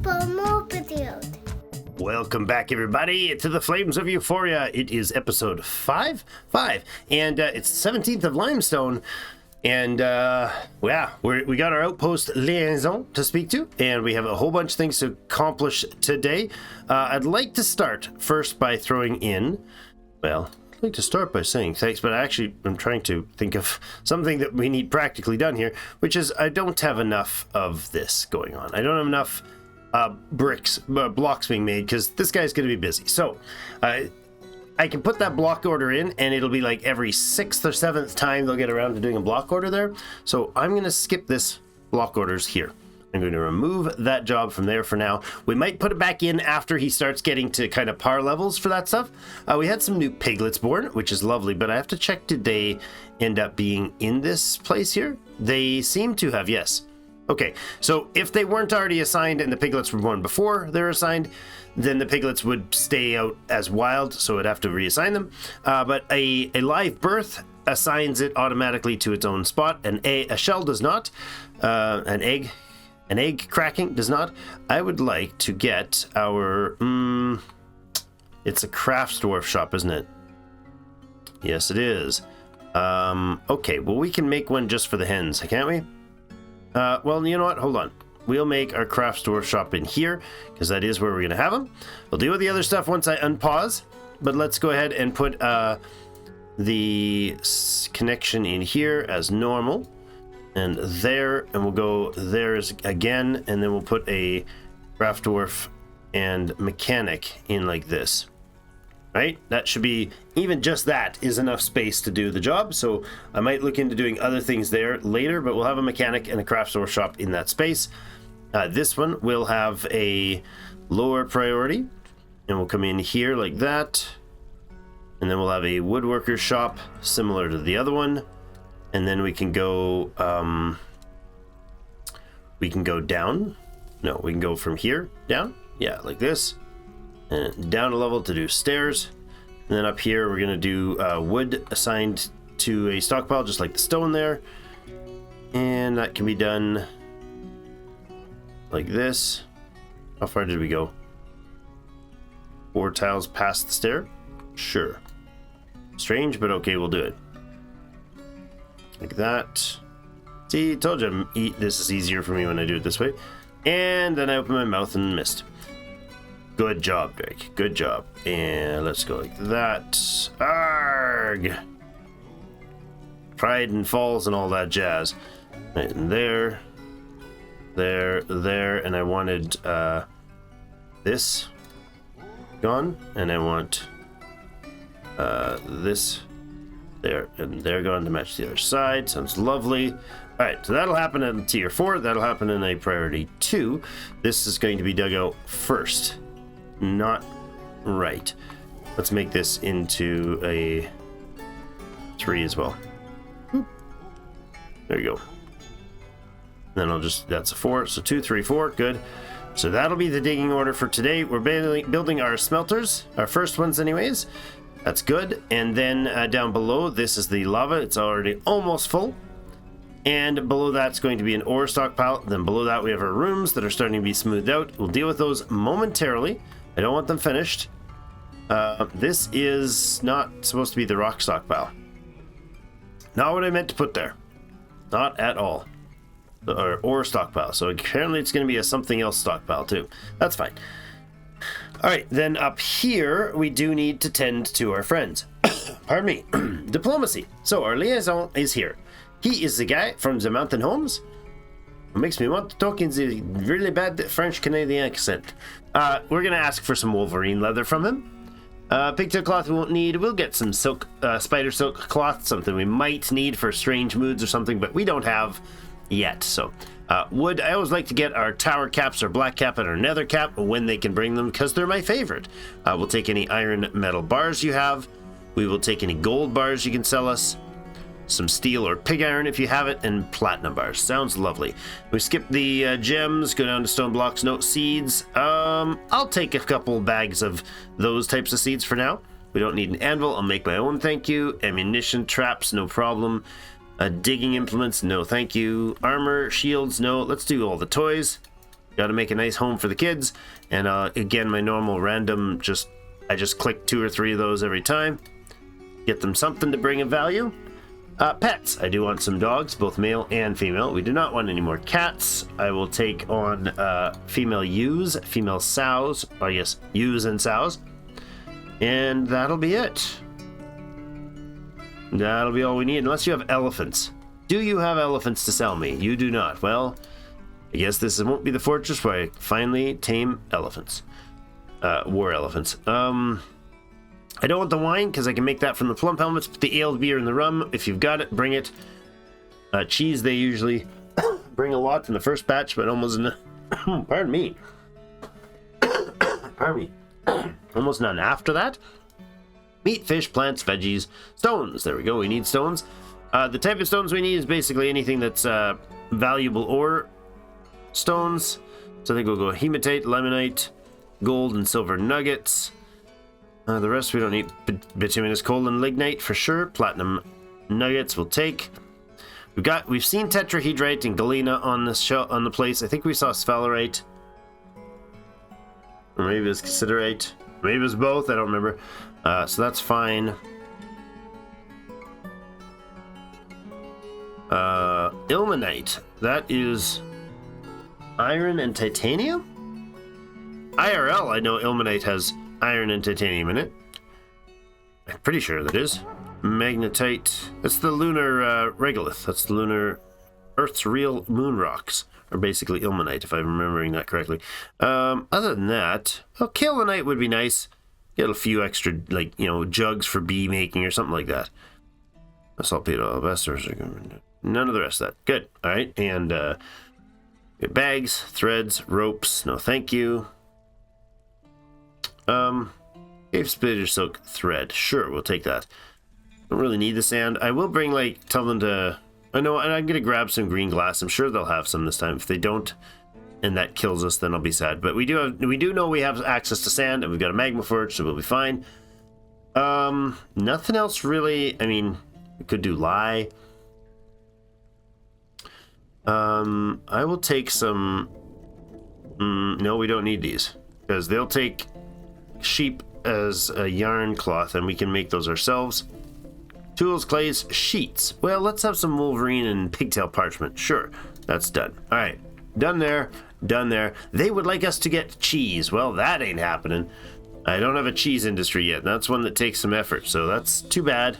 more videos. Welcome back, everybody, to the Flames of Euphoria. It is episode 5, and it's the 17th of Limestone. And yeah, we got our outpost liaison to speak to, and we have a whole bunch of things to accomplish today. I'd like to start first by throwing in, well, I'd like to start by saying thanks, but I'm trying to think of something that we need practically done here, which is I don't have enough of this going on. I don't have enough blocks being made because this guy's going to be busy. So I can put that block order in, and it'll be like every 6th or 7th time they'll get around to doing a block order there. So I'm going to skip this block orders here. I'm going to remove that job from there for now. We might put it back in after he starts getting to kind of par levels for that stuff. We had some new piglets born, which is lovely, but I have to check, did they end up being in this place here? They seem to have, yes. Okay, so if they weren't already assigned and the piglets were born before they're assigned, then the piglets would stay out as wild, so I'd have to reassign them. But a live birth assigns it automatically to its own spot. A shell does not. An egg cracking does not. I would like to get our... it's a crafts dwarf shop, isn't it? Yes, it is. Okay, well, we can make one just for the hens, can't we? Well, you know what? Hold on. We'll make our craft store shop in here, because that is where we're going to have them. We'll deal with the other stuff once I unpause, but let's go ahead and put the connection in here as normal, and there, and we'll go there again, and then we'll put a craft dwarf and mechanic in like this. Right? That should be, even just that is enough space to do the job. So I might look into doing other things there later, but we'll have a mechanic and a craft store shop in that space. This one will have a lower priority, and we'll come in here like that. And then we'll have a woodworker shop similar to the other one. And then we can go down. No, we can go from here down. Yeah, like this. And down a level to do stairs. And then up here, we're going to do wood assigned to a stockpile, just like the stone there. And that can be done like this. How far did we go? 4 tiles past the stair? Sure. Strange, but okay, we'll do it. Like that. See, told you this is easier for me when I do it this way. And then I open my mouth and missed. Good job, Drake. Good job. And let's go like that. Arg! Pride and falls and all that jazz. Right, and there. There. And I wanted this gone. And I want this there. And there gone to match the other side. Sounds lovely. Alright, so that'll happen in tier 4. That'll happen in a priority 2. This is going to be dug out first. Not right. Let's make this into a 3 as well. There you go. Then that's a 4. So 2, 3, 4. Good. So that'll be the digging order for today. We're building our smelters, our first ones anyways. That's good. And then down below, this is the lava. It's already almost full. And below that's going to be an ore stockpile. Then below that we have our rooms that are starting to be smoothed out. We'll deal with those momentarily. I don't want them finished. This is not supposed to be the rock stockpile. Not what I meant to put there. Not at all. Or ore stockpile. So apparently it's going to be a something else stockpile too. That's fine. Alright, then up here we do need to tend to our friends. Pardon me. Diplomacy. So our liaison is here. He is the guy from the mountain homes. It makes me want to talk in the really bad French-Canadian accent. We're going to ask for some Wolverine leather from him. Pigtail cloth we won't need. We'll get some silk, spider silk cloth, something we might need for strange moods or something, but we don't have yet. So wood, I always like to get our tower caps, our black cap, and our nether cap when they can bring them, because they're my favorite. We'll take any iron metal bars you have. We will take any gold bars you can sell us. Some steel or pig iron if you have it, and platinum bars. Sounds lovely. We skip the gems, go down to stone blocks, no seeds. I'll take a couple bags of those types of seeds for now. We don't need an anvil. I'll make my own, thank you. Ammunition, traps, no problem. Digging implements, no thank you. Armor, shields, no. Let's do all the toys. Got to make a nice home for the kids. And again, my normal random, I just click 2 or 3 of those every time. Get them something to bring a value. Pets. I do want some dogs, both male and female. We do not want any more cats. I will take on female ewes, female sows, or I guess ewes and sows. And that'll be it. That'll be all we need, unless you have elephants. Do you have elephants to sell me? You do not. Well, I guess this won't be the fortress where I finally tame elephants. War elephants. I don't want the wine because I can make that from the plump helmets, but the ale, the beer, and the rum, if you've got it, bring it. Cheese, they usually bring a lot in the first batch, but almost pardon me. Pardon me. Almost none after that. Meat, fish, plants, veggies, stones. There we go. We need stones. The type of stones we need is basically anything that's valuable ore stones. So I think we'll go hematite, lemonite, gold, and silver nuggets. The rest we don't need. Bituminous coal and lignite for sure. Platinum nuggets we'll take. We've seen tetrahedrite and galena on the place. I think we saw sphalerite. Or maybe it was cassiterite. Maybe it was both. I don't remember. So that's fine. Ilmenite. That is iron and titanium? IRL, I know ilmenite has iron and titanium in it. I'm pretty sure that is. Magnetite. That's the lunar regolith. That's the lunar Earth's real moon rocks. Or basically ilmenite, if I'm remembering that correctly. Other than that, kaolinite would be nice. Get a few extra, like, jugs for bee making or something like that. Saltpeter, alabaster, none of the rest of that. Good. All right. And bags, threads, ropes. No, thank you. Cave splitter silk thread. Sure, we'll take that. Don't really need the sand. I will bring, tell them to... I know, and I'm going to grab some green glass. I'm sure they'll have some this time. If they don't, and that kills us, then I'll be sad. But we do know we have access to sand, and we've got a magma forge, so we'll be fine. Nothing else really. I mean, we could do lye. I will take some... no, we don't need these. Because they'll take sheep as a yarn cloth, and we can make those ourselves. Tools, clays, sheets. Well, let's have some wolverine and pigtail parchment. Sure, that's done. All right, done there, done there. They would like us to get cheese. Well, that ain't happening. I don't have a cheese industry yet. That's one that takes some effort, so that's too bad.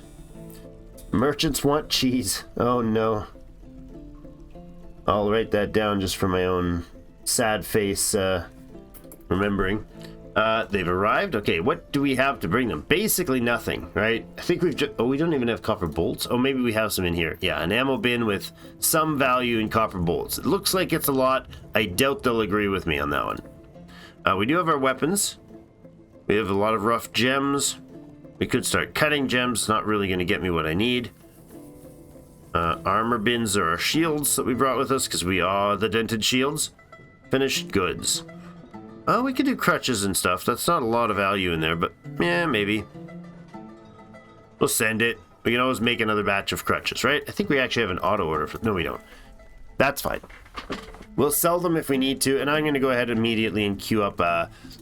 Merchants want cheese. Oh, no. I'll write that down just for my own sad face remembering. They've arrived. Okay, what do we have to bring them? Basically nothing, right? I think we've just... Oh, we don't even have copper bolts. Oh, maybe we have some in here. Yeah, an ammo bin with some value in copper bolts. It looks like it's a lot. I doubt they'll agree with me on that one. We do have our weapons. We have a lot of rough gems. We could start cutting gems. Not really going to get me what I need. Armor bins are our shields that we brought with us because we are the Dented Shields. Finished goods. Oh, we could do crutches and stuff. That's not a lot of value in there, but yeah, maybe. We'll send it. We can always make another batch of crutches, right? I think we actually have an auto order for... No, we don't. That's fine. We'll sell them if we need to, and I'm going to go ahead immediately and queue up,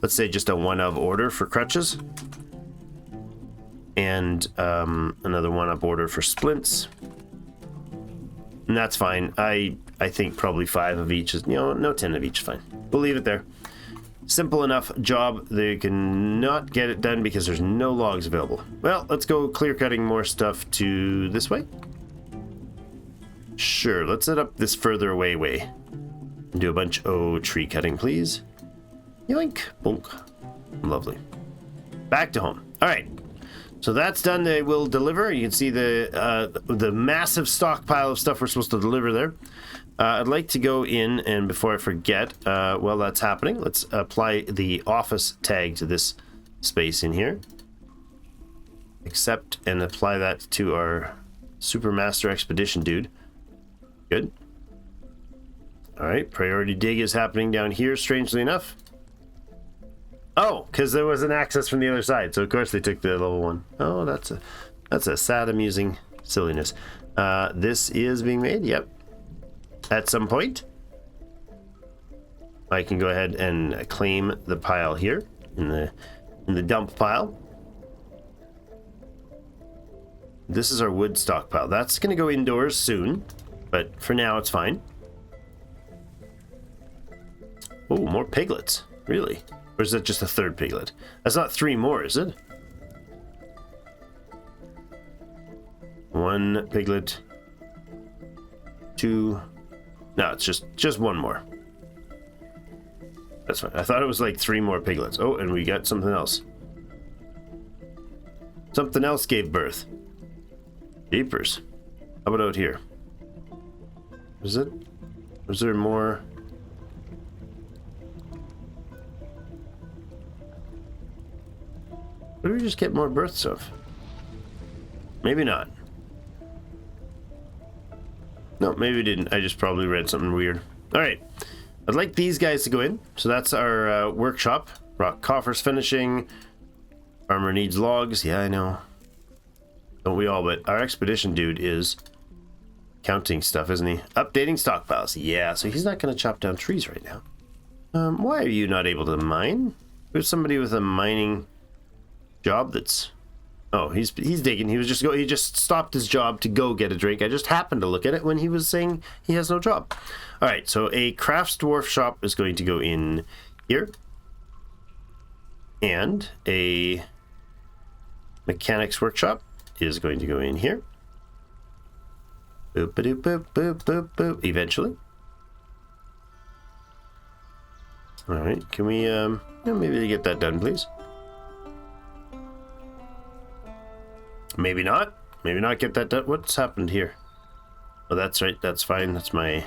let's say, just a one-of order for crutches. And another one-up order for splints. And that's fine. I think probably 5 of each is... no 10 of each is fine. We'll leave it there. Simple enough job. They can not get it done because there's no logs available. Well, let's go clear cutting more stuff to this way. Sure, let's set up this further away way. Do a bunch of tree cutting, please. Yoink. Bonk. Lovely. Back to home. All right. So that's done. They will deliver. You can see the massive stockpile of stuff we're supposed to deliver there. I'd like to go in, and before I forget, while that's happening, let's apply the office tag to this space in here. Accept and apply that to our Supermaster Expedition dude. Good. All right, priority dig is happening down here, strangely enough. Oh, because there was an access from the other side, so of course they took the level 1. Oh, that's a sad, amusing silliness. This is being made, yep. At some point. I can go ahead and claim the pile here in the dump pile. This is our wood stockpile. That's going to go indoors soon, but for now it's fine. Oh, more piglets. Really? Or is that just a third piglet? That's not 3 more, is it? 1 piglet. 2. No, it's just 1 more. That's fine. I thought it was like 3 more piglets. Oh, and we got something else. Something else gave birth. Jeepers. How about out here? Was there more? Did we just get more births of? Maybe not. No, maybe we didn't. I just probably read something weird. Alright. I'd like these guys to go in. So that's our workshop. Rock coffers finishing. Farmer needs logs. Yeah, I know. Don't we all? But our expedition dude is counting stuff, isn't he? Updating stockpiles. Yeah, so he's not going to chop down trees right now. Why are you not able to mine? There's somebody with a mining job that's... Oh, he's digging. He just stopped his job to go get a drink. I just happened to look at it when he was saying he has no job. All right, so a crafts dwarf shop is going to go in here. And a mechanics workshop is going to go in here. Boop, boop, boop, boop, boop, boop. Eventually. All right, can we maybe get that done, please? Maybe not. Maybe not get that done. What's happened here? Oh, that's right. That's fine. That's my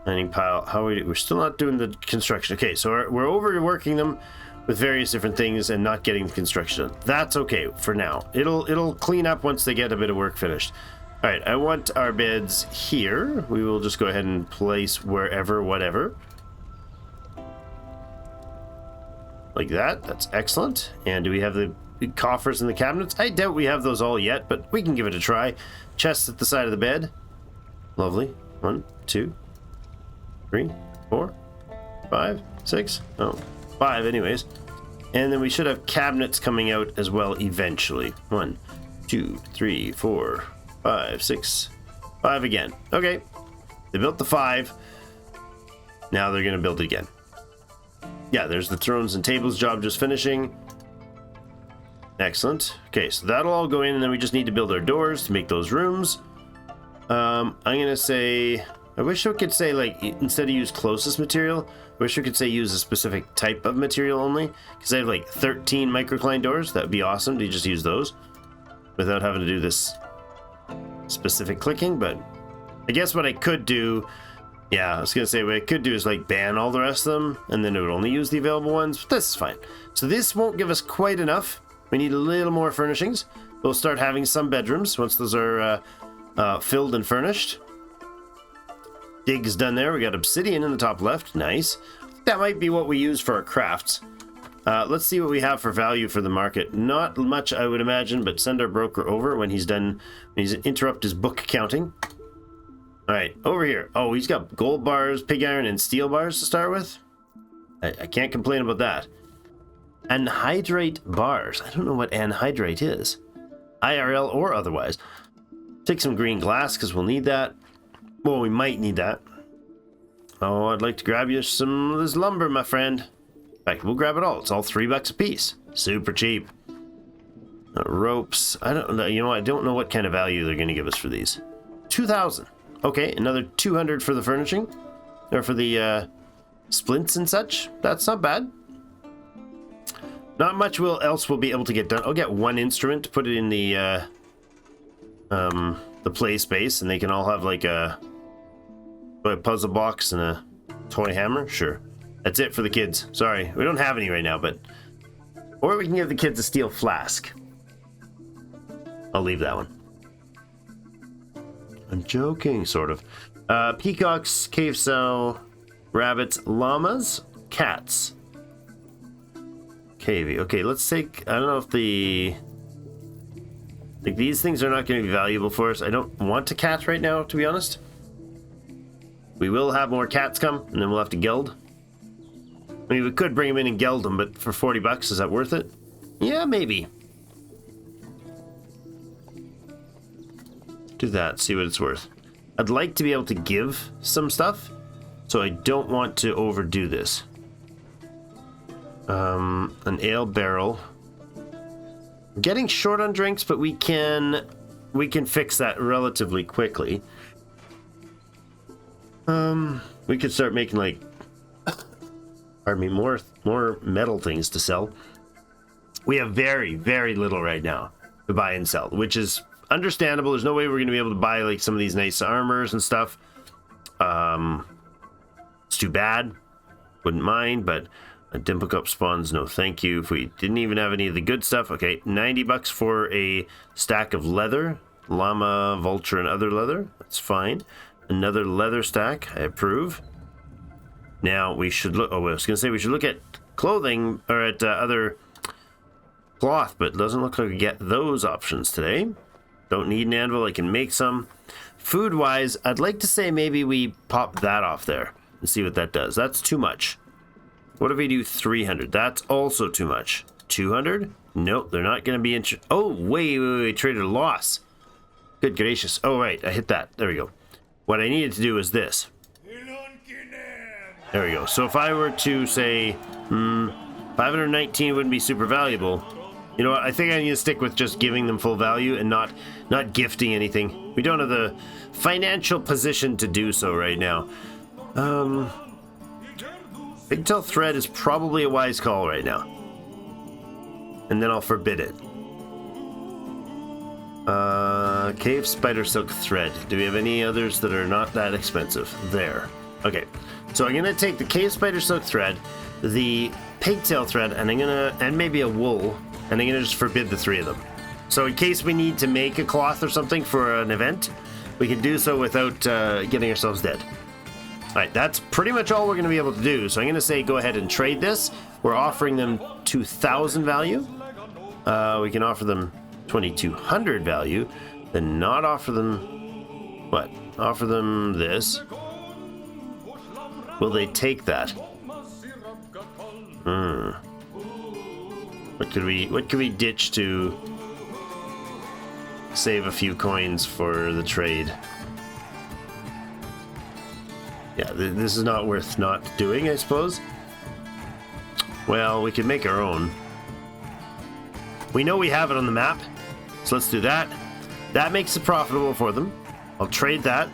mining pile. How are we? We're still not doing the construction. Okay, so we're overworking them with various different things and not getting the construction done. That's okay for now. It'll clean up once they get a bit of work finished. All right, I want our beds here. We will just go ahead and place wherever, whatever. Like that. That's excellent. And do we have the coffers in the cabinets? I doubt we have those all yet, but we can give it a try. Chests at the side of the bed. Lovely. 1, 2, 3, 4, 5, 6. Oh, 5 anyways. And then we should have cabinets coming out as well eventually. 1, 2, 3, 4, 5, 6, 5 again. Okay. They built the 5. Now they're going to build it again. Yeah, there's the thrones and tables job just finishing. Excellent. Okay, so that'll all go in, and then we just need to build our doors to make those rooms. I'm gonna say, I wish I could say, like, instead of use closest material, I wish I could say use a specific type of material only, because I have like 13 microcline doors. That would be awesome to just use those without having to do this specific clicking. But I guess what I could do, yeah, I was gonna say what I could do is like ban all the rest of them, and then it would only use the available ones. But this is fine. So this won't give us quite enough. We need a little more furnishings. We'll start having some bedrooms once those are filled and furnished. Dig's done there. We got obsidian in the top left. Nice. That might be what we use for our crafts. Let's see what we have for value for the market. Not much, I would imagine, but send our broker over when he's done. When he's interrupt his book counting. All right, over here. Oh, he's got gold bars, pig iron, and steel bars to start with. I can't complain about that. Anhydrite bars. I don't know what anhydrite is. IRL or otherwise. Take some green glass because we'll need that. Well, we might need that. Oh, I'd like to grab you some of this lumber, my friend. In fact, we'll grab it all. It's all $3 a piece. Super cheap. Ropes. I don't know. You know, I don't know what kind of value they're going to give us for these. 2,000. Okay, another 200 for the furnishing. Or for the splints and such. That's not bad. Not much else we'll be able to get done. I'll get one instrument to put it in the play space, and they can all have like a puzzle box and a toy hammer. Sure, that's it for the kids. Sorry, we don't have any right now, but or we can give the kids a steel flask. I'll leave that one. I'm joking, sort of. Peacocks, cave sow, rabbits, llamas, cats. KV. Okay, let's take... I don't know if the... Like, these things are not going to be valuable for us. I don't want a cat right now, to be honest. We will have more cats come, and then we'll have to gild. I mean, we could bring him in and geld him, but for 40 bucks, is that worth it? Yeah, maybe. Do that, see what it's worth. I'd like to be able to give some stuff, so I don't want to overdo this. An ale barrel. I'm getting short on drinks, but we can fix that relatively quickly. We could start making, like, pardon me, more metal things to sell. We have very, very little right now to buy and sell, which is understandable. There's no way we're going to be able to buy, like, some of these nice armors and stuff. It's too bad. Wouldn't mind, but a dimple cup spawns, no thank you. If we didn't even have any of the good stuff, okay, 90 bucks for a stack of leather, llama, vulture, and other leather. That's fine. Another leather stack, I approve. Now we should look. Oh, I was gonna say we should look at clothing or at other cloth, but it doesn't look like we get those options today. Don't need an anvil. I can make some. Food-wise, I'd like to say maybe we pop that off there and see what that does. That's too much. What if we do 300? That's also too much. 200? Nope, they're not going to be interested. Oh, wait. Trader loss. Good gracious. Oh, right. I hit that. There we go. What I needed to do is this. There we go. So if I were to say 519 wouldn't be super valuable. You know what? I think I need to stick with just giving them full value and not gifting anything. We don't have the financial position to do so right now. Pigtail thread is probably a wise call right now. And then I'll forbid it. Cave spider silk thread. Do we have any others that are not that expensive? There. Okay. So I'm gonna take the cave spider silk thread, the pigtail thread, and maybe a wool, and I'm gonna just forbid the 3 of them. So in case we need to make a cloth or something for an event, we can do so without getting ourselves dead. Alright, that's pretty much all we're going to be able to do. So I'm going to say go ahead and trade this. We're offering them 2,000 value. We can offer them 2,200 value. Then not offer them... What? Offer them this. Will they take that? What could we ditch to save a few coins for the trade? Yeah, this is not worth not doing, I suppose. Well, we could make our own. We know we have it on the map, so let's do that. That makes it profitable for them. I'll trade that.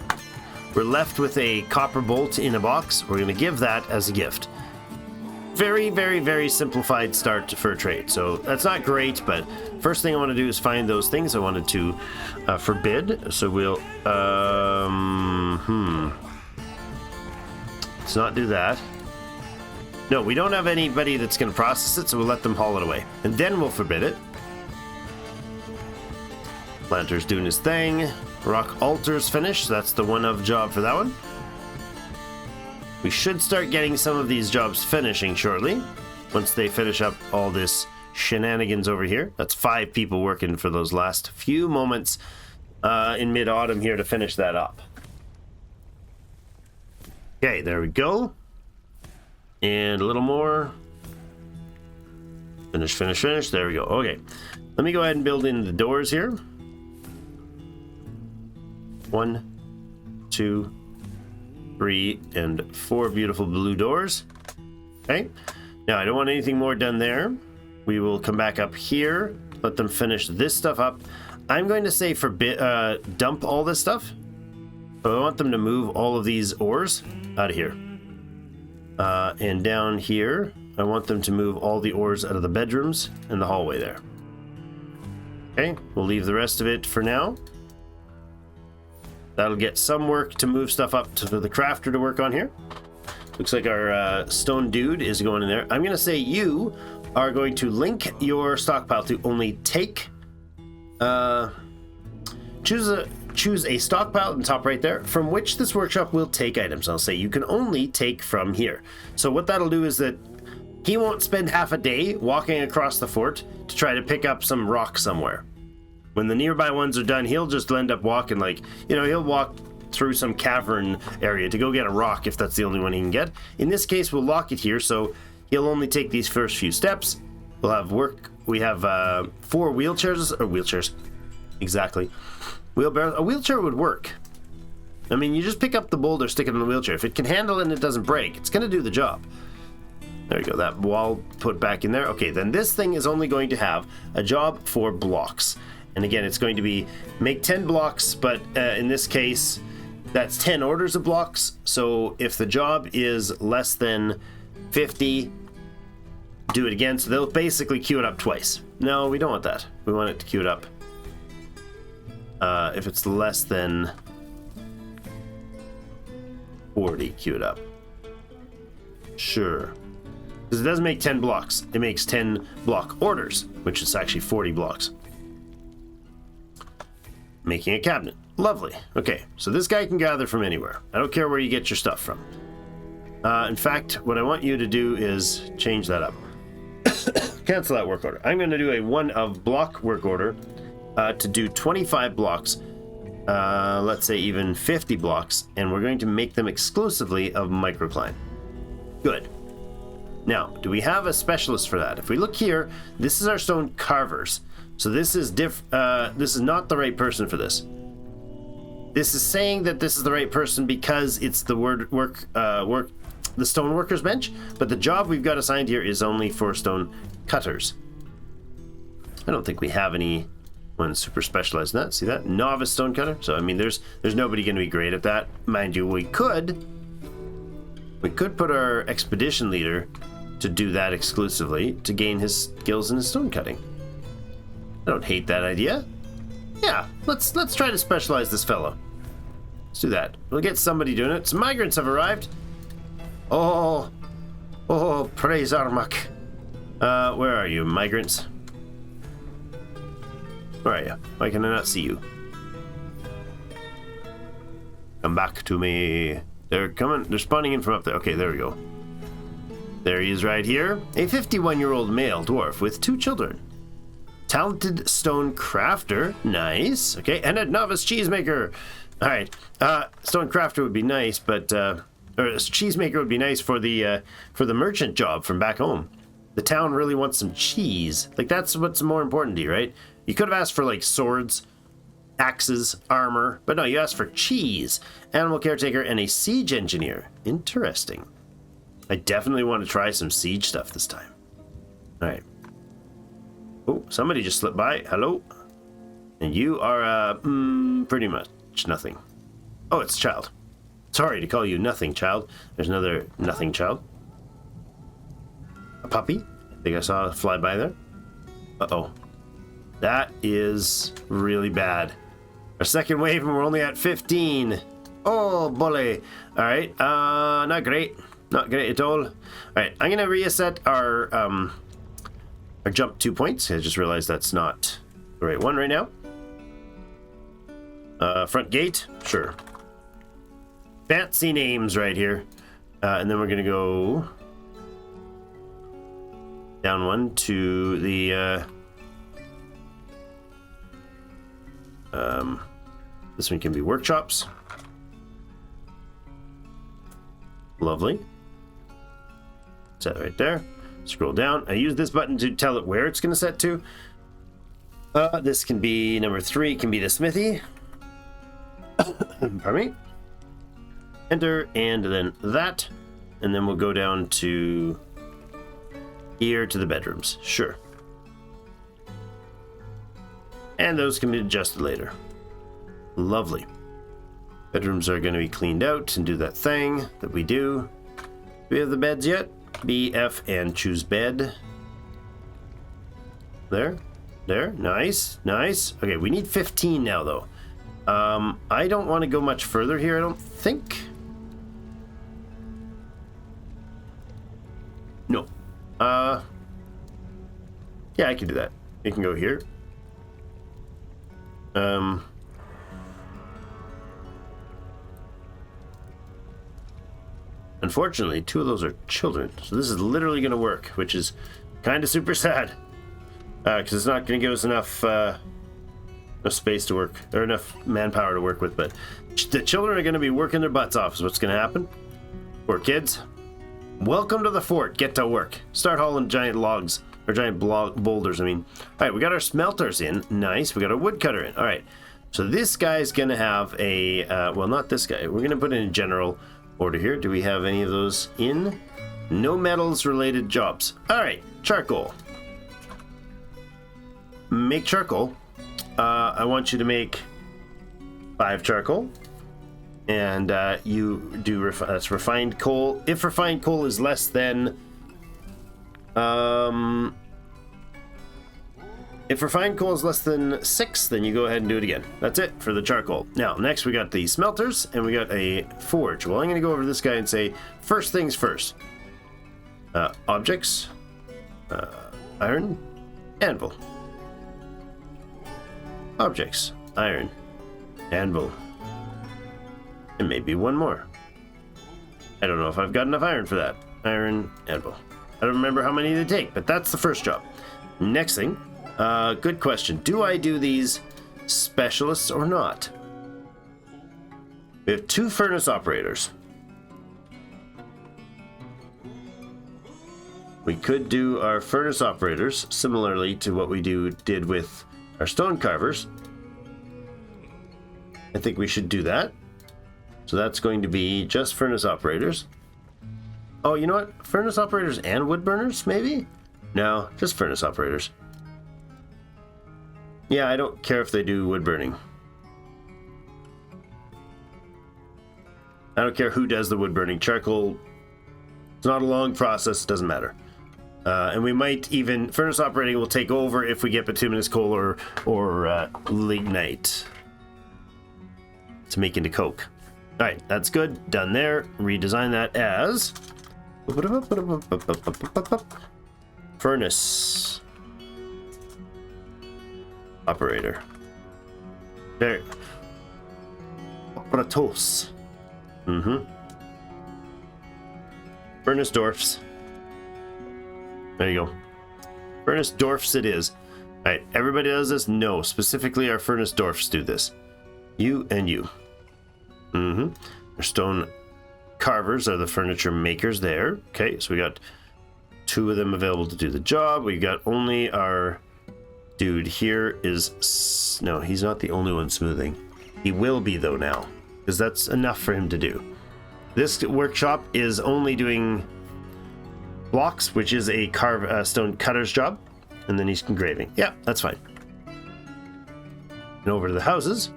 We're left with a copper bolt in a box. We're going to give that as a gift. Very, very, very simplified start for a trade. So that's not great, but first thing I want to do is find those things I wanted to forbid. So we'll... Let's not do that. No, we don't have anybody that's going to process it, so we'll let them haul it away. And then we'll forbid it. Planter's doing his thing. Rock altar's finished. That's the one-of job for that one. We should start getting some of these jobs finishing shortly. Once they finish up all this shenanigans over here. That's 5 people working for those last few moments in mid-autumn here to finish that up. Okay, there we go. And a little more. Finish, finish, finish. There we go. Okay. Let me go ahead and build in the doors here. 1, 2, 3, and 4 beautiful blue doors. Okay. Now, I don't want anything more done there. We will come back up here. Let them finish this stuff up. I'm going to say dump all this stuff. But I want them to move all of these ores out of here. And down here, I want them to move all the ores out of the bedrooms and the hallway there. Okay, we'll leave the rest of it for now. That'll get some work to move stuff up to the crafter to work on here. Looks like our stone dude is going in there. I'm going to say you are going to link your stockpile to only take... Choose a stockpile in the top right there, from which this workshop will take items. I'll say you can only take from here. So what that'll do is that he won't spend half a day walking across the fort to try to pick up some rock somewhere. When the nearby ones are done, he'll just end up walking he'll walk through some cavern area to go get a rock if that's the only one he can get. In this case, we'll lock it here so He'll only take these first few steps. We'll have work. We have 4 wheelchairs. Exactly. Wheelbarrows. A wheelchair would work. I mean, you just pick up the boulder, stick it in the wheelchair. If it can handle it and it doesn't break, it's going to do the job. There we go. That wall put back in there. Okay, then this thing is only going to have a job for blocks. And again, it's going to be make 10 blocks, but in this case, that's 10 orders of blocks. So if the job is less than 50, do it again. So they'll basically queue it up twice. No, we don't want that. We want it to queue it up. If it's less than 40, queue it up. Sure. Because it doesn't make 10 blocks. It makes 10 block orders, which is actually 40 blocks. Making a cabinet. Lovely. Okay, so this guy can gather from anywhere. I don't care where you get your stuff from. In fact, what I want you to do is change that up. Cancel that work order. I'm going to do a 1 of block work order to do 25 blocks. Let's say even 50 blocks, and we're going to make them exclusively of microcline. Good. Now, do we have a specialist for that? If we look here, this is our stone carvers. So this is this is not the right person for this. This is saying that this is the right person because it's the the stone workers bench, but the job we've got assigned here is only for stone cutters. I don't think we have anyone super specialized in that. See that? Novice stone cutter. So I mean there's nobody going to be great at that. Mind you, we could put our expedition leader to do that exclusively to gain his skills in his stone cutting. I don't hate that idea. Yeah, let's try to specialize this fellow. Let's do that. We'll get somebody doing it. Some migrants have arrived. Oh, praise Armak. Where are you, migrants? Where are you? Why can I not see you? Come back to me. They're coming. They're spawning in from up there. Okay, there we go. There he is right here. A 51-year-old male dwarf with 2 children. Talented stone crafter. Nice. Okay, and a novice cheesemaker. All right. Stone crafter would be nice, but or a cheesemaker would be nice for the merchant job from back home. The town really wants some cheese. Like that's what's more important to you, right? You could have asked for like swords, axes, armor, but no, you asked for cheese. Animal caretaker and a siege engineer. Interesting. I definitely want to try some siege stuff this time. All right. Oh, somebody just slipped by. Hello. And you are, pretty much nothing. Oh, it's child. Sorry to call you nothing, child. There's another nothing child. A puppy. I think I saw a fly by there. Uh-oh. That is really bad. Our second wave and we're only at 15. Oh, bully. All right. Not great. Not great at all. All right. I'm going to reset our jump 2 points. I just realized that's not the right one right now. Front gate. Sure. Fancy names right here. And then we're going to go down 1 to the... this one can be workshops. Lovely. Set right there. Scroll down. I use this button to tell it where it's going to set to. This can be number 3. Can be the smithy. Pardon me. Enter, and then that. And then we'll go down to here to the bedrooms. Sure. And those can be adjusted later. Lovely. Bedrooms are going to be cleaned out and do that thing that we do. Do we have the beds yet? B, F, and choose bed. There. There. Nice. Nice. Okay, we need 15 now, though. I don't want to go much further here, I don't think. No. Yeah, I can do that. You can go here. Unfortunately, 2 of those are children, so this is literally going to work, which is kind of super sad, because it's not going to give us enough space to work, or enough manpower to work with. But the children are going to be working their butts off is what's going to happen. Poor kids. Welcome to the fort. Get to work. Start hauling giant logs, or giant boulders, I mean. All right, we got our smelters in. Nice. We got our woodcutter in. All right. So this guy's going to have a, well, not this guy. We're going to put in general order here. Do we have any of those in? No metals related jobs. All right. Charcoal. Make charcoal. I want you to make 5 charcoal. And you do that's refined coal. If refined coal is less than if refined coal is less than 6, then you go ahead and do it again. That's it for the charcoal. Now, next we got the smelters and we got a forge. Well, I'm going to go over to this guy and say, first things first. Objects, iron, anvil. Objects, iron, anvil. And maybe one more. I don't know if I've got enough iron for that. Iron, anvil. I don't remember how many they take, but that's the first job. Next thing, good question. Do I do these specialists or not? We have 2 furnace operators. We could do our furnace operators similarly to what we did with our stone carvers. I think we should do that. So that's going to be just furnace operators. Oh, you know what? Furnace operators and wood burners, maybe? No, just furnace operators. Yeah, I don't care if they do wood burning. I don't care who does the wood burning. Charcoal, it's not a long process, it doesn't matter. And we might even, furnace operating will take over if we get bituminous coal or lignite to make into coke. All right, that's good. Done there. Redesign that as furnace operator. There. Operatos. Furnace dwarfs. There you go. Furnace dwarfs it is. All right, everybody does this? No, specifically our furnace dwarfs do this. You and you. Our stone carvers are the furniture makers there. Okay, so we got 2 of them available to do the job. We got only our dude here is... No, he's not the only one smoothing. He will be, though, now. Because that's enough for him to do. This workshop is only doing blocks, which is a stone cutter's job. And then he's engraving. Yeah, that's fine. And over to the houses.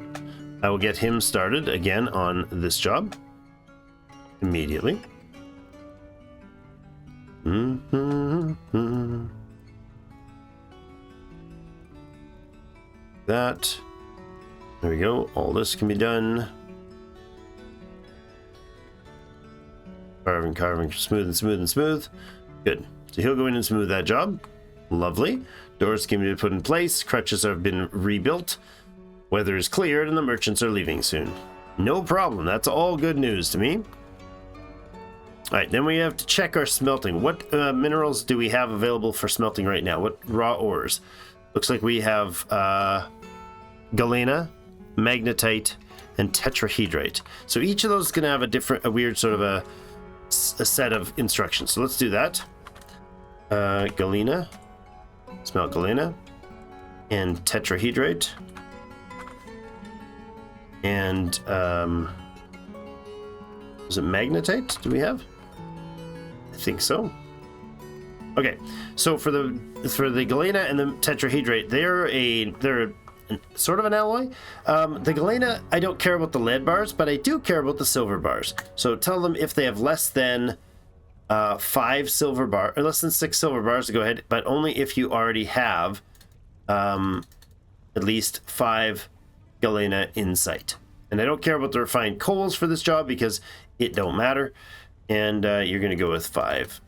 I will get him started again on this job immediately. That. There we go. All this can be done. Carving, smooth and smooth and smooth. Good. So he'll go in and smooth that job. Lovely. Doors can be put in place. Crutches have been rebuilt. Weather is cleared and the merchants are leaving soon. No problem. That's all good news to me. All right, then we have to check our smelting. What minerals do we have available for smelting right now? What raw ores? Looks like we have galena, magnetite, and tetrahedrite. So each of those is going to have a weird sort of a set of instructions. So let's do that. Galena, smelt galena, and tetrahedrite. And is it magnetite? Do we have? I think so. Okay, so for the galena and the tetrahedrite, they're sort of an alloy. The galena, I don't care about the lead bars, but I do care about the silver bars. So tell them if they have less than 5 silver bar or less than 6 silver bars to go ahead, but only if you already have at least 5 galena in sight. And I don't care about the refined coals for this job because it don't matter. And you're going to go with 5,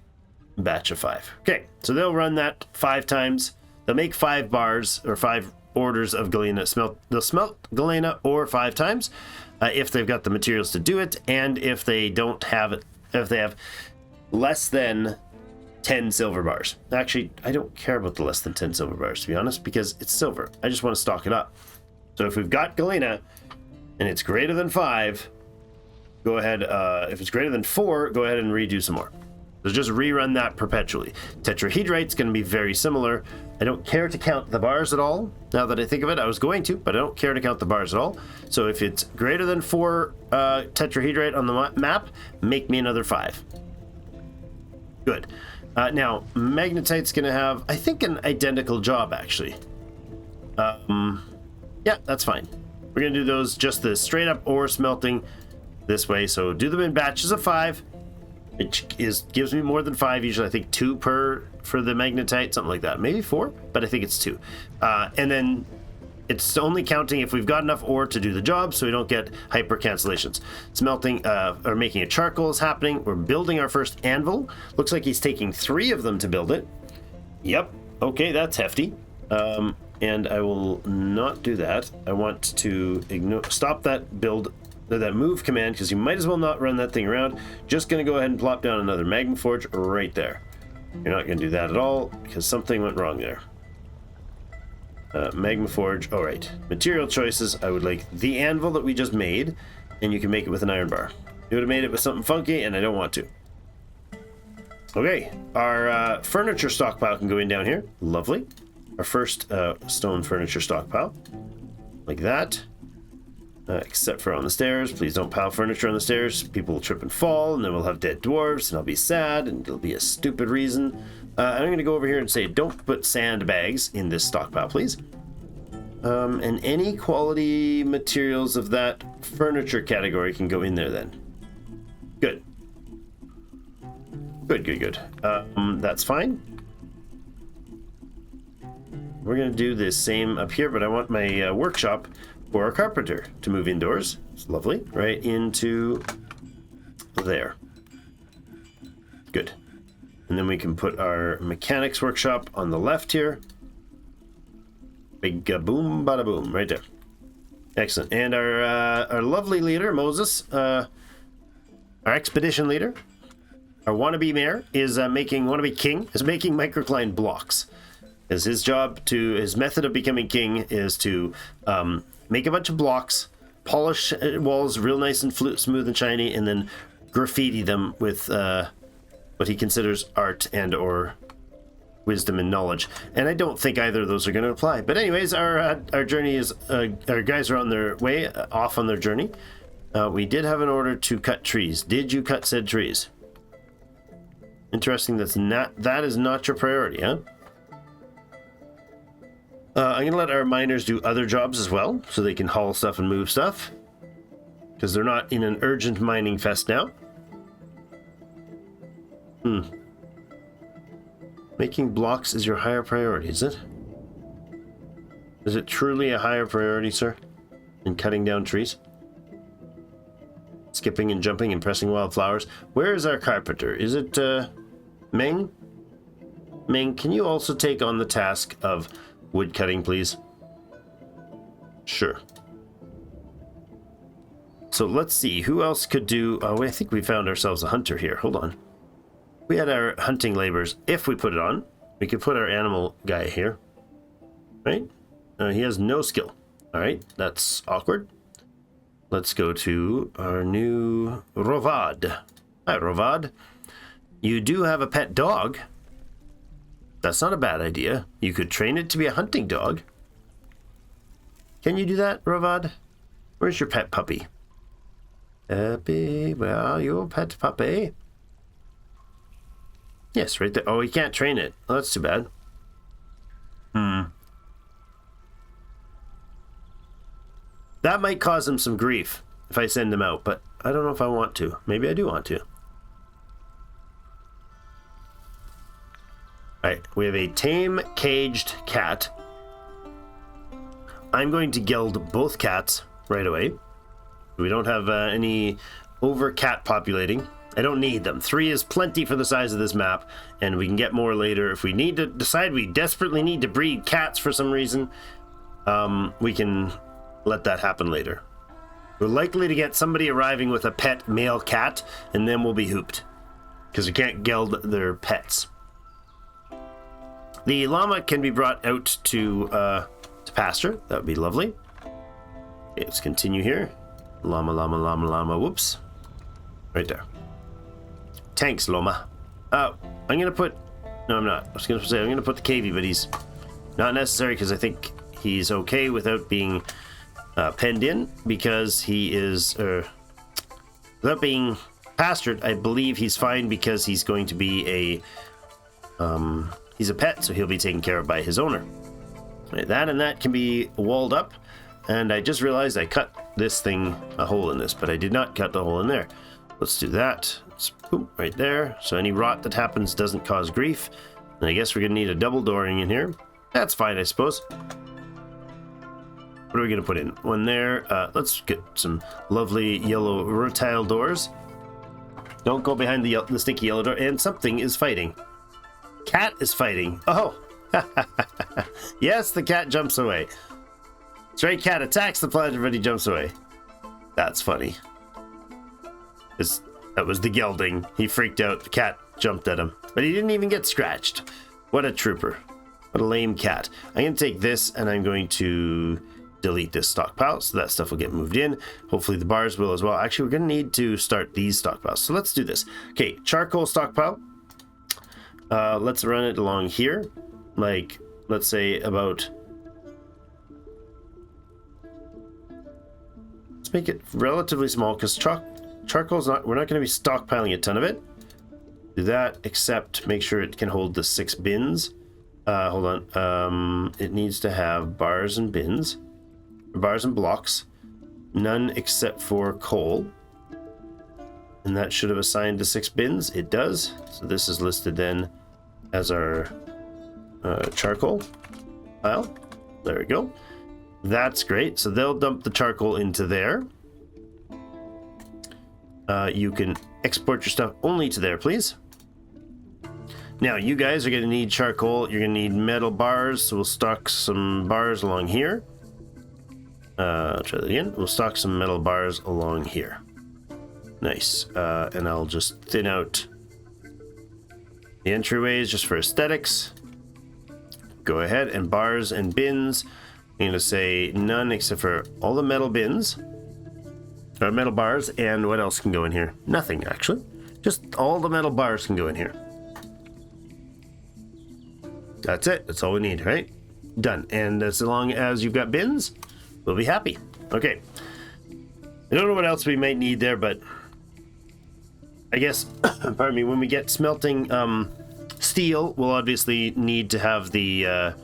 batch of 5. Okay, so they'll run that 5 times. They'll make 5 bars or 5 orders of galena. They'll smelt galena ore 5 times if they've got the materials to do it, and if they don't have it, if they have less than 10 silver bars. Actually, I don't care about the less than 10 silver bars, to be honest, because it's silver. I just want to stock it up. So if we've got galena and it's greater than 5, go ahead. If it's greater than 4, go ahead and redo some more. So just rerun that perpetually. Tetrahedrite's going to be very similar. I don't care to count the bars at all. Now that I think of it, I was going to, but I don't care to count the bars at all. So if it's greater than 4 tetrahedrite on the map, make me another 5. Good. Now, magnetite's going to have, I think, an identical job, actually. Yeah, that's fine. We're going to do those just the straight up ore smelting this way. So do them in batches of 5. It gives me more than 5 usually. I think 2 per for the magnetite, something like that. Maybe 4, but I think it's 2. And then it's only counting if we've got enough ore to do the job, so we don't get hyper cancellations. Smelting or making a charcoal is happening. We're building our first anvil. Looks like he's taking 3 of them to build it. Yep. Okay, that's hefty. And I will not do that. I want to stop that build. That move command, because you might as well not run that thing around. Just going to go ahead and plop down another magma forge right there. You're not going to do that at all because something went wrong there. Magma forge. All right. Material choices. I would like the anvil that we just made, and you can make it with an iron bar. You would have made it with something funky, and I don't want to. Okay. Our furniture stockpile can go in down here. Lovely. Our first stone furniture stockpile. Like that. Except for on the stairs. Please don't pile furniture on the stairs. People will trip and fall, and then we'll have dead dwarves, and I'll be sad, and it'll be a stupid reason. I'm going to go over here and say, don't put sandbags in this stockpile, please. And any quality materials of that furniture category can go in there then. Good. Good. That's fine. We're going to do the same up here, but I want my workshop for our carpenter to move indoors. It's lovely. Right into there. Good. And then we can put our mechanics workshop on the left here. Big boom, bada boom, right there. Excellent. And our lovely leader, Moses, our expedition leader, our wannabe mayor, is wannabe king, is making microcline blocks. As his method of becoming king is to make a bunch of blocks, polish walls real nice and smooth and shiny, and then graffiti them with what he considers art and or wisdom and knowledge. And I don't think either of those are going to apply. But anyways, our journey is, our guys are on their way, off on their journey. We did have an order to cut trees. Did you cut said trees? Interesting, that is not your priority, huh? I'm going to let our miners do other jobs as well, so they can haul stuff and move stuff. Because they're not in an urgent mining fest now. Making blocks is your higher priority, is it? Is it truly a higher priority, sir? Than cutting down trees? Skipping and jumping and pressing wildflowers? Where is our carpenter? Is it, Meng? Meng, can you also take on the task of wood cutting, please? Sure. So let's see, who else could do... Oh, I think we found ourselves a hunter here. Hold on. We had our hunting laborers. If we put it on, we could put our animal guy here. Right? He has no skill. All right, that's awkward. Let's go to our new Rovad. Hi, Rovad. You do have a pet dog. That's not a bad idea. You could train it to be a hunting dog. Can you do that, Rovad? Where's your pet puppy? Puppy, well, your pet puppy. Yes, right there. Oh, he can't train it. Oh, that's too bad. That might cause him some grief if I send him out, but I don't know if I want to. Maybe I do want to. Alright, we have a tame caged cat. I'm going to geld both cats right away. We don't have any over cat populating. I don't need them. 3 is plenty for the size of this map, and we can get more later. If we need to decide we desperately need to breed cats for some reason, we can let that happen later. We're likely to get somebody arriving with a pet male cat, and then we'll be hooped. Because we can't geld their pets. The llama can be brought out to pasture. That would be lovely. Okay, let's continue here. Llama, whoops. Right there. Thanks, llama. I'm gonna put... No, I'm not. I was gonna say I'm gonna put the cavey, but he's not necessary because I think he's okay without being penned in, because he is... without being pastured, I believe he's fine because he's going to be a... he's a pet, so he'll be taken care of by his owner. Right, that and that can be walled up, and I just realized I cut this thing a hole in this, but I did not cut the hole in there. Let's do that. It's, boom, right there. So any rot that happens doesn't cause grief. And I guess we're gonna need a double dooring in here. That's fine, I suppose. What are we gonna put in? One there. Let's get some lovely yellow rotile doors. Don't go behind the stinky yellow door. And something is fighting. Cat is fighting. Oh! Yes, the cat jumps away. Stray cat attacks the plant and he jumps away. That's funny. That was the gelding. He freaked out. The cat jumped at him. But he didn't even get scratched. What a trooper. What a lame cat. I'm going to take this and I'm going to delete this stockpile, so that stuff will get moved in. Hopefully the bars will as well. Actually, we're going to need to start these stockpiles. So let's do this. Okay, charcoal stockpile. Let's run it along here. Like, let's say about... Let's make it relatively small because charcoal's not... We're not going to be stockpiling a ton of it. Do that, except make sure it can hold the 6 bins. Hold on. It needs to have bars and bins. Bars and blocks. None except for coal. And that should have assigned to 6 bins. It does. So this is listed then as our charcoal pile. There we go. That's great. So they'll dump the charcoal into there. You can export your stuff only to there, please. Now, you guys are going to need charcoal. You're going to need metal bars, so we'll stock some bars along here. Try that again. We'll stock some metal bars along here. Nice. And I'll just thin out the entryways just for aesthetics. Go ahead, and bars and bins. I'm going to say none except for all the metal bins. Or metal bars, and what else can go in here? Nothing, actually. Just all the metal bars can go in here. That's it. That's all we need, right? Done. And as long as you've got bins, we'll be happy. Okay. I don't know what else we might need there, but I guess, pardon me, when we get smelting steel, we'll obviously need to have the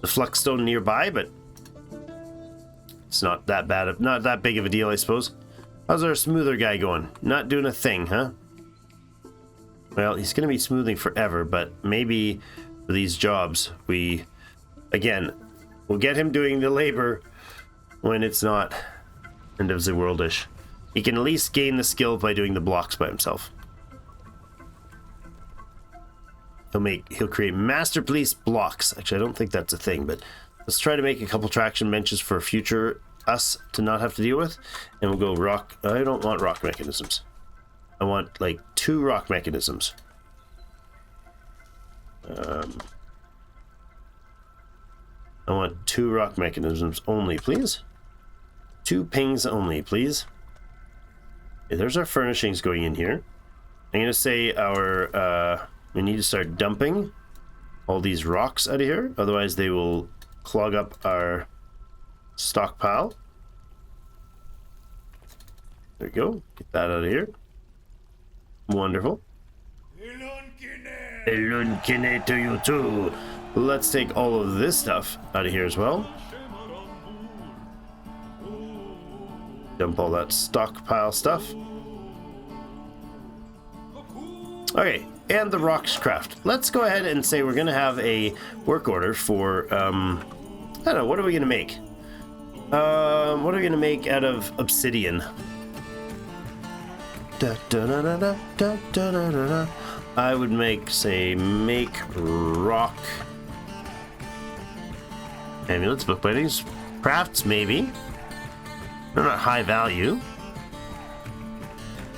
flux stone nearby, but it's not that bad, not that big of a deal, I suppose. How's our smoother guy going? Not doing a thing, huh? Well, he's going to be smoothing forever, but maybe for these jobs, we'll get him doing the labor when it's not end of the worldish. He can at least gain the skill by doing the blocks by himself. He'll create masterpiece blocks. Actually, I don't think that's a thing, but let's try to make a couple traction benches for future us to not have to deal with. And we'll go rock. I don't want rock mechanisms. I want like 2 rock mechanisms. I want 2 rock mechanisms only, please. 2 pings only, please. Okay, there's our furnishings going in here. I'm going to say we need to start dumping all these rocks out of here. Otherwise, they will clog up our stockpile. There we go. Get that out of here. Wonderful. Elunkine to you too. Let's take all of this stuff out of here as well. Dump all that stockpile stuff. Okay, and the rocks craft. Let's go ahead and say we're going to have a work order for, I don't know, what are we going to make? What are we going to make out of obsidian? I would make rock amulets, book bindings, crafts maybe. They're not high value.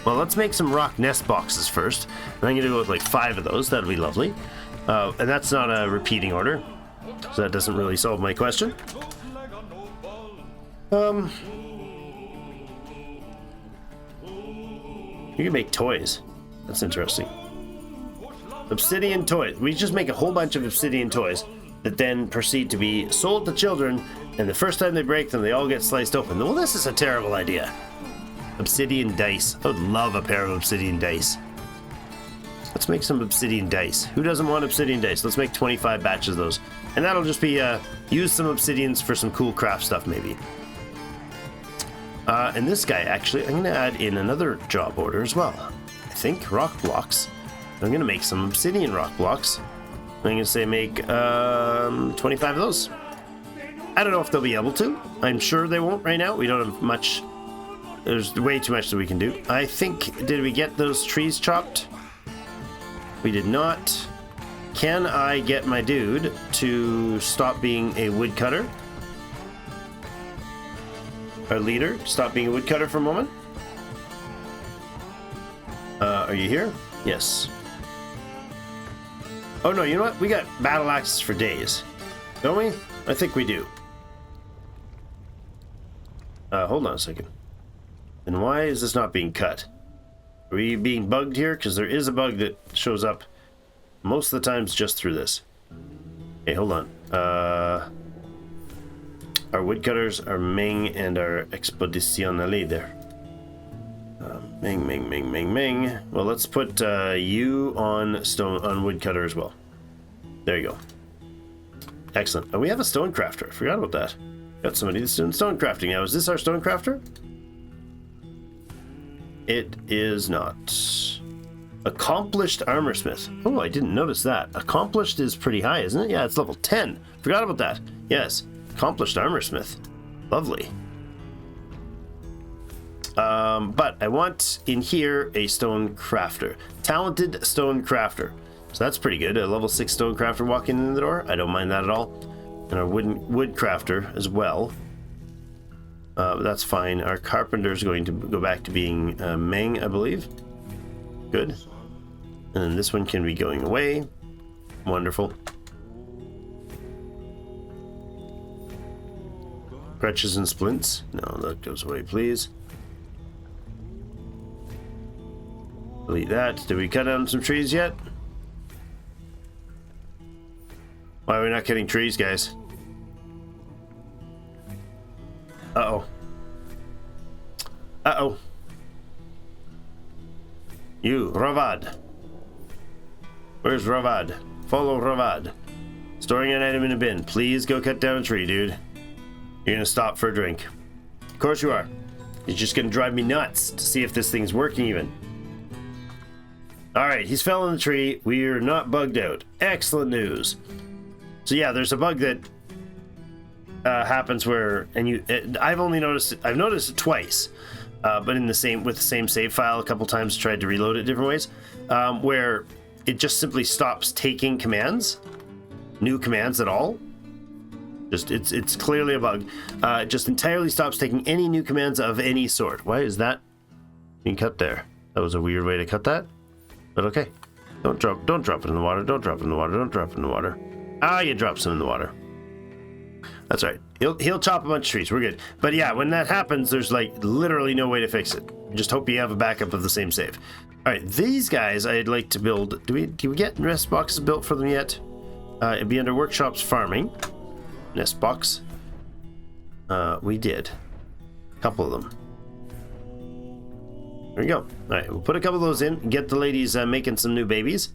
Well, let's make some rock nest boxes first. And I'm going to go with like 5 of those. That'll be lovely. And that's not a repeating order, so that doesn't really solve my question. You can make toys. That's interesting. Obsidian toys. We just make a whole bunch of obsidian toys that then proceed to be sold to children, and the first time they break them, they all get sliced open. Well, this is a terrible idea. Obsidian dice. I would love a pair of obsidian dice. Let's make some obsidian dice. Who doesn't want obsidian dice? Let's make 25 batches of those. And that'll just be, use some obsidians for some cool craft stuff, maybe. And this guy, actually, I'm going to add in another job order as well. I think rock blocks. I'm going to make some obsidian rock blocks. I'm going to say make 25 of those. I don't know if they'll be able to. I'm sure they won't right now. We don't have much. There's way too much that we can do. I think, did we get those trees chopped? We did not. Can I get my dude to stop being a woodcutter? Our leader, stop being a woodcutter for a moment. Are you here? Yes. Oh no, you know what? We got battle axes for days. Don't we? I think we do. Hold on a second. And why is this not being cut? Are we being bugged here? Because there is a bug that shows up most of the times just through this. Okay, hold on. Our woodcutters are Ming and our Expedicional leader. Ming. Well, let's put you on woodcutter as well. There you go. Excellent. Oh, we have a stone crafter. I forgot about that. Got somebody that's doing stone crafting now. Is this our stone crafter? It is not. Accomplished armorsmith. Oh, I didn't notice that. Accomplished is pretty high, isn't it? Yeah, it's level 10. Forgot about that. Yes. Accomplished armorsmith. Lovely. But I want in here a stone crafter. Talented stone crafter. So that's pretty good. A level 6 stone crafter walking in the door. I don't mind that at all. And our wood crafter as well. That's fine. Our carpenter is going to go back to being Meng, I believe. Good. And then this one can be going away. Wonderful. Crutches and splints. No, that goes away, please. Delete that. Did we cut down some trees yet? Why are we not cutting trees, guys? Uh-oh. Uh-oh. You, Ravad. Where's Ravad? Follow Ravad. Storing an item in a bin. Please go cut down a tree, dude. You're gonna stop for a drink. Of course you are. You're just gonna drive me nuts to see if this thing's working even. Alright, he's fell in the tree. We're not bugged out. Excellent news. So yeah, there's a bug that happens where, and I've noticed it twice, but with the same save file a couple times, tried to reload it different ways, where it just simply stops taking commands, new commands at all. Just it's clearly a bug. It just entirely stops taking any new commands of any sort. Why is that being cut there? That was a weird way to cut that, but okay. Don't drop it in the water. Don't drop it in the water. Don't drop it in the water. Ah, you dropped some in the water. That's right. He'll chop a bunch of trees. We're good. But yeah, when that happens, there's like literally no way to fix it. Just hope you have a backup of the same save. All right, these guys I'd like to build. Do we get nest boxes built for them yet? It'd be under workshops farming. Nest box. We did. A couple of them. There we go. All right, we'll put a couple of those in. Get the ladies making some new babies.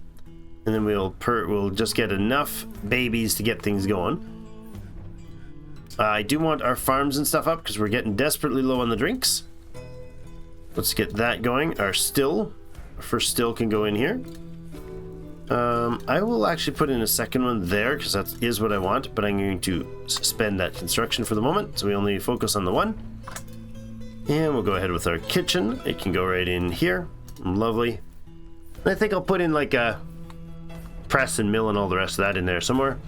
And then we'll just get enough babies to get things going. I do want our farms and stuff up because we're getting desperately low on the drinks. Let's get that going. Our first still can go in here. I will actually put in a second one there because that is what I want, but I'm going to suspend that construction for the moment, so we only focus on the one. And we'll go ahead with our kitchen. It can go right in here. Lovely. I think I'll put in like a press and mill and all the rest of that in there somewhere.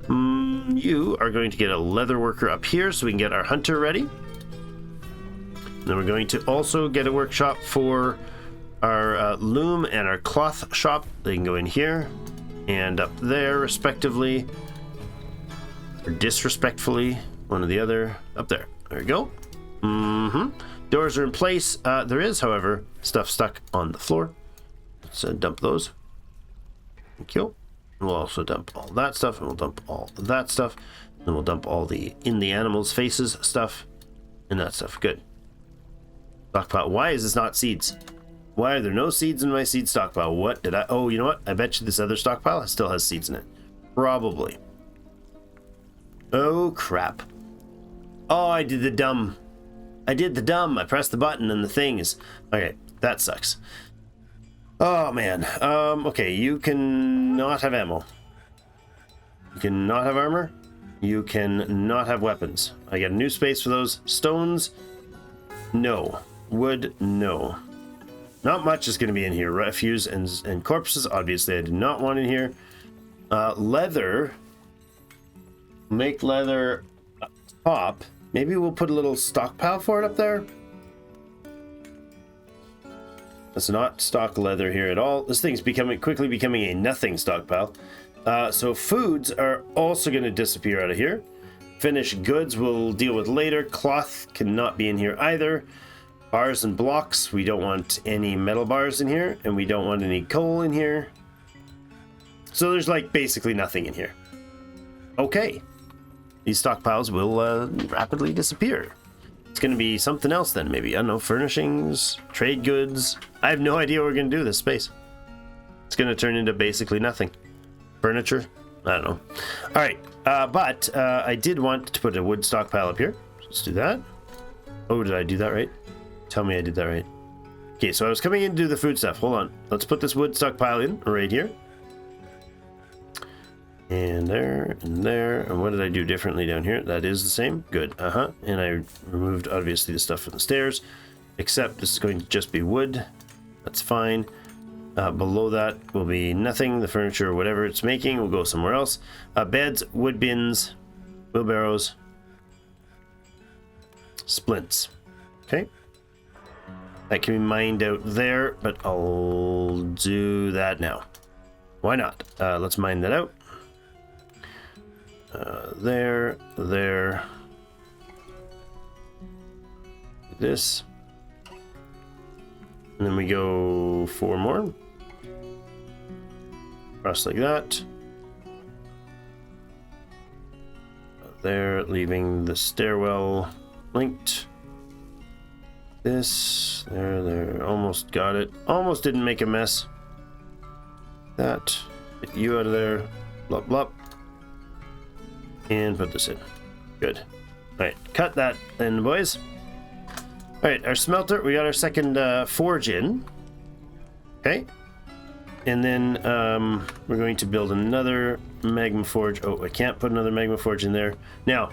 You are going to get a leather worker up here so we can get our hunter ready. Then we're going to also get a workshop for our loom and our cloth shop. They can go in here and up there respectively, or disrespectfully, one or the other. Up there. There we go. Doors are in place. There is, however, stuff stuck on the floor. Let's dump those. Thank you. We'll also dump all that stuff, and we'll dump all that stuff. Then we'll dump all the in the animals' faces stuff, and that stuff. Good. Stockpile. Why is this not seeds? Why are there no seeds in my seed stockpile? What did I... Oh, you know what? I bet you this other stockpile still has seeds in it. Probably. Oh, crap. Oh, I did the dumb. I pressed the button and the thing is... Okay, that sucks. Oh, man. Okay, you can not have ammo. You can not have armor. You can not have weapons. I get a new space for those. Stones, no. Wood, no. Not much is going to be in here. Refuse and corpses, obviously I do not want in here. Leather. Make leather top. Maybe we'll put a little stockpile for it up there. Let's not stock leather here at all. This thing's quickly becoming a nothing stockpile. So foods are also going to disappear out of here. Finished goods we'll deal with later. Cloth cannot be in here either. Bars and blocks. We don't want any metal bars in here. And we don't want any coal in here. So there's like basically nothing in here. Okay. These stockpiles will rapidly disappear. It's going to be something else then, maybe. I don't know, furnishings, trade goods. I have no idea what we're going to do with this space. It's going to turn into basically nothing. Furniture? I don't know. All right, but I did want to put a wood stockpile up here. Let's do that. Oh, did I do that right? Tell me I did that right. Okay, so I was coming in to do the food stuff. Hold on. Let's put this wood stockpile in right here. And there, and there. And what did I do differently down here? That is the same. Good. And I removed, obviously, the stuff from the stairs. Except this is going to just be wood. That's fine. Below that will be nothing. The furniture, whatever it's making, will go somewhere else. Beds, wood bins, wheelbarrows, splints. Okay. That can be mined out there, but I'll do that now. Why not? Let's mine that out. There. This. And then we go 4 more. Cross like that. There, leaving the stairwell linked. This, there, almost got it. Almost didn't make a mess. That, get you out of there. Blop, blop. And put this in. Good. Alright, cut that then, boys. Alright, our smelter, we got our second forge in. Okay. And then we're going to build another magma forge. Oh, I can't put another magma forge in there. Now,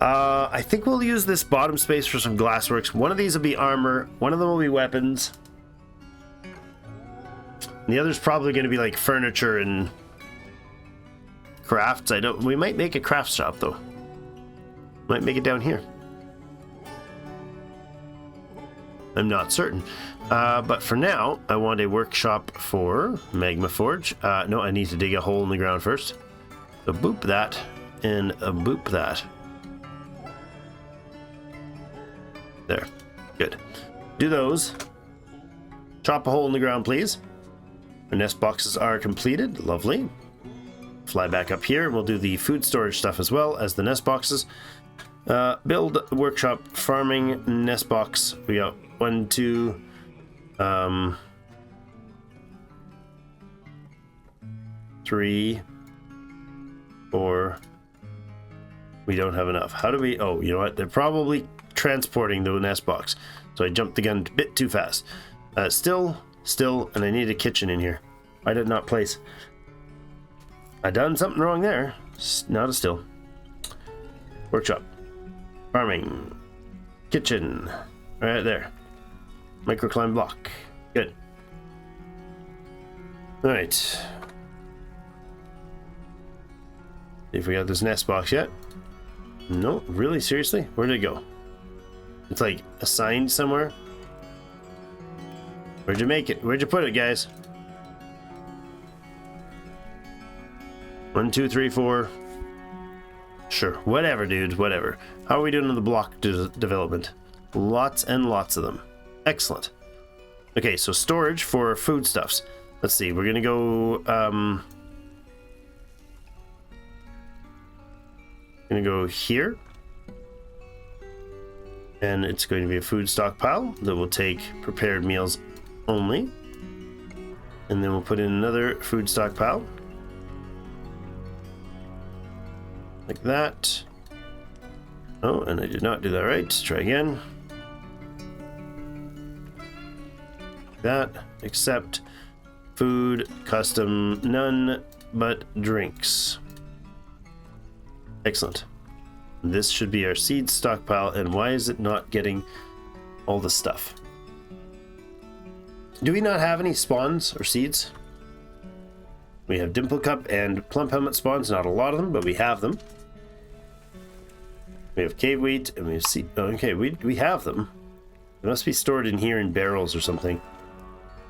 I think we'll use this bottom space for some glassworks. One of these will be armor. One of them will be weapons. And the other's probably going to be like furniture and crafts. We might make a craft shop though. Might make it down here. I'm not certain. But for now, I want a workshop for Magma Forge. No, I need to dig a hole in the ground first. So boop that and boop that. There. Good. Do those. Chop a hole in the ground, please. Our nest boxes are completed. Lovely. Fly back up here. We'll do the food storage stuff as well as the nest boxes. Build workshop farming nest box. We got 1, 2, 3, 4. We don't have enough. How do we... Oh, you know what? They're probably transporting the nest box. So I jumped the gun a bit too fast. Still, and I need a kitchen in here. I did not place. I done something wrong there. Not a still. Workshop. Farming. Kitchen. Right there. Microclimb block. Good. Alright. See if we got this nest box yet. No, really? Seriously? Where did it go? It's like assigned somewhere. Where'd you make it? Where'd you put it, guys? 1, 2, 3, 4. Sure, whatever, dudes, whatever. How are we doing on the block development? Lots and lots of them. Excellent. Okay, so storage for foodstuffs. let's see. We're gonna go. Gonna go here, and it's going to be a food stockpile that will take prepared meals only, and then we'll put in another food stockpile like that. Oh, and I did not do that right. Try again. That, except food, custom, none but drinks. Excellent. This should be our seed stockpile, and why is it not getting all the stuff? Do we not have any spawns or seeds? We have Dimple Cup and Plump Helmet spawns, not a lot of them, but we have them. We have cave wheat, and we have seed. Oh, okay, we have them. They must be stored in here in barrels or something.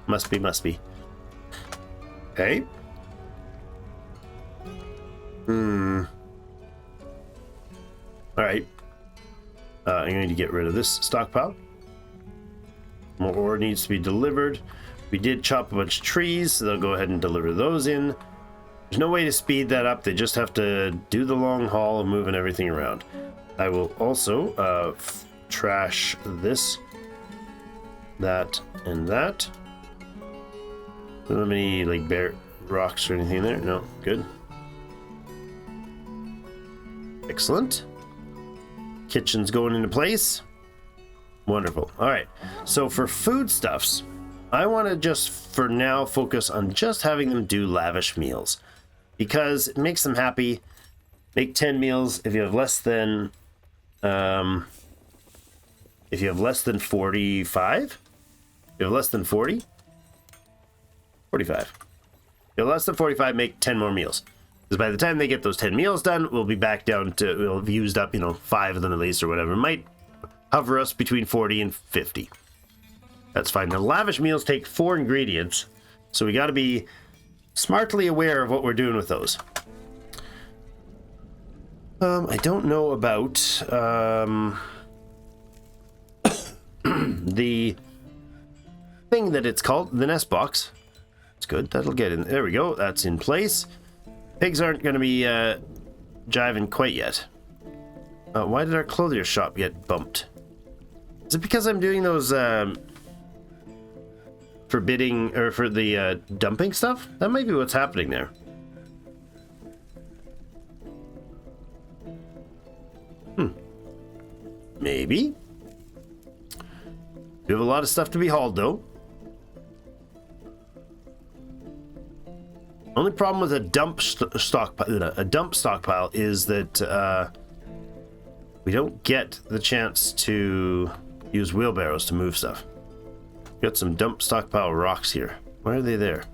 Must be. Okay. Alright. I'm going to get rid of this stockpile. More ore needs to be delivered. We did chop a bunch of trees, so they'll go ahead and deliver those in. There's no way to speed that up. They just have to do the long haul of moving everything around. I will also trash this, that, and that. Don't have any like bare rocks or anything there. No, good. Excellent. Kitchen's going into place. Wonderful. All right. So for foodstuffs, I want to just for now focus on just having them do lavish meals because it makes them happy. Make 10 meals. If you have less than 45, you have less than 40, 45. If you have less than 45, make 10 more meals. Because by the time they get those 10 meals done, we'll be back down to, we'll have used up, 5 of them at least or whatever. It might hover us between 40 and 50. That's fine. The lavish meals take 4 ingredients, so we got to be smartly aware of what we're doing with those. I don't know about the thing that it's called, the nest box. It's good. That'll get in. There we go. That's in place. Pigs aren't going to be jiving quite yet. Why did our clothier shop get bumped? Is it because I'm doing those forbidding or for the dumping stuff? That might be what's happening there. Maybe. We have a lot of stuff to be hauled though. Only problem with a dump stockpile is that we don't get the chance to use wheelbarrows to move stuff. Got some dump stockpile rocks here. Why are they there?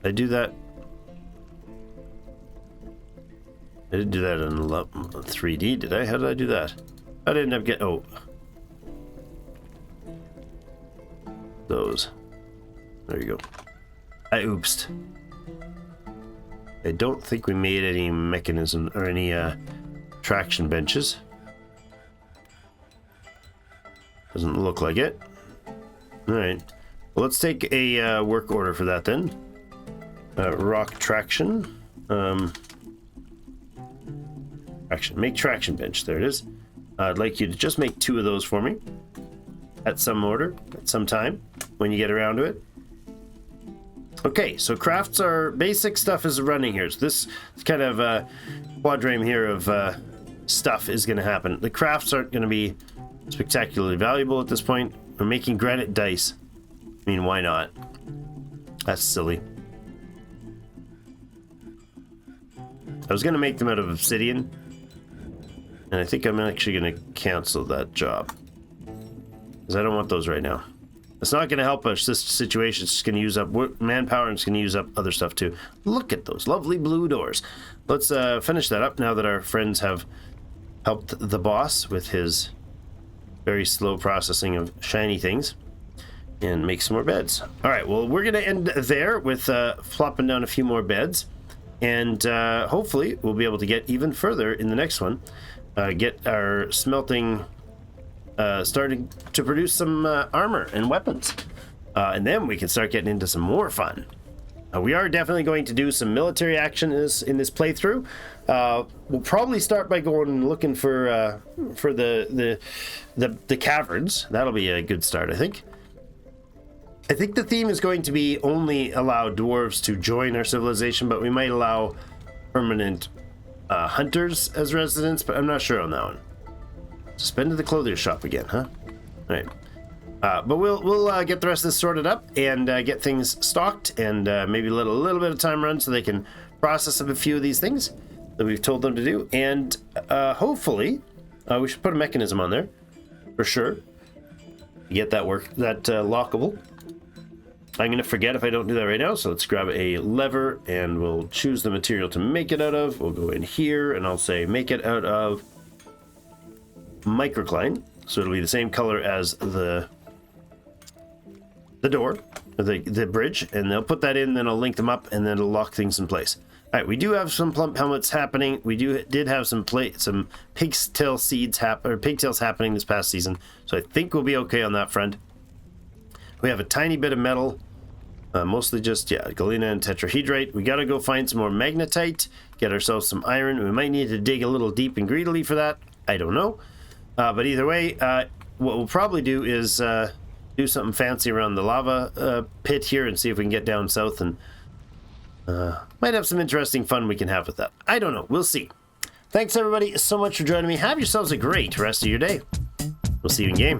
I do that. I didn't do that in 3D, did I? How did I do that? I didn't have get. Oh, those. There you go. I oopsed. I don't think we made any mechanism or any traction benches. Doesn't look like it. All right. Well, let's take a work order for that then. Rock traction. Traction. Make traction bench. There it is. I'd like you to just make 2 of those for me. At some order, at some time, when you get around to it. Okay, so crafts are basic stuff is running here. So this kind of quadrame here of stuff is going to happen. The crafts aren't going to be spectacularly valuable at this point. We're making granite dice. I mean, why not? That's silly. I was going to make them out of obsidian. And I think I'm actually going to cancel that job. Because I don't want those right now. It's not going to help us. This situation is going to use up manpower and it's going to use up other stuff too. Look at those lovely blue doors. Let's finish that up now that our friends have helped the boss with his very slow processing of shiny things. And make some more beds. All right, well, we're going to end there with flopping down a few more beds. And hopefully we'll be able to get even further in the next one. Get our smelting starting to produce some armor and weapons. And then we can start getting into some more fun. We are definitely going to do some military action in this playthrough. We'll probably start by going and looking for the caverns. That'll be a good start, I think. I think the theme is going to be only allow dwarves to join our civilization, but we might allow permanent hunters as residents, but I'm not sure on that one. Suspend to the clothier shop again, huh? All right. But we'll get the rest of this sorted up and get things stocked and maybe let a little bit of time run so they can process up a few of these things that we've told them to do. And hopefully, we should put a mechanism on there for sure. Get that lockable. I'm going to forget if I don't do that right now. So let's grab a lever and we'll choose the material to make it out of. We'll go in here and I'll say make it out of microcline. So it'll be the same color as the door, the bridge, and they'll put that in, then I'll link them up, and then it'll lock things in place. All right, we do have some plump helmets happening. We did have some pigtail pigtails happening this past season, so I think we'll be okay on that front. We have a tiny bit of metal, mostly just galena and tetrahedrite. We got to go find some more magnetite, get ourselves some iron. We might need to dig a little deep and greedily for that. I don't know, but either way, what we'll probably do is do something fancy around the lava pit here and see if we can get down south and might have some interesting fun we can have with that. I don't know. We'll see. Thanks everybody so much for joining me. Have yourselves a great rest of your day. We'll see you in game.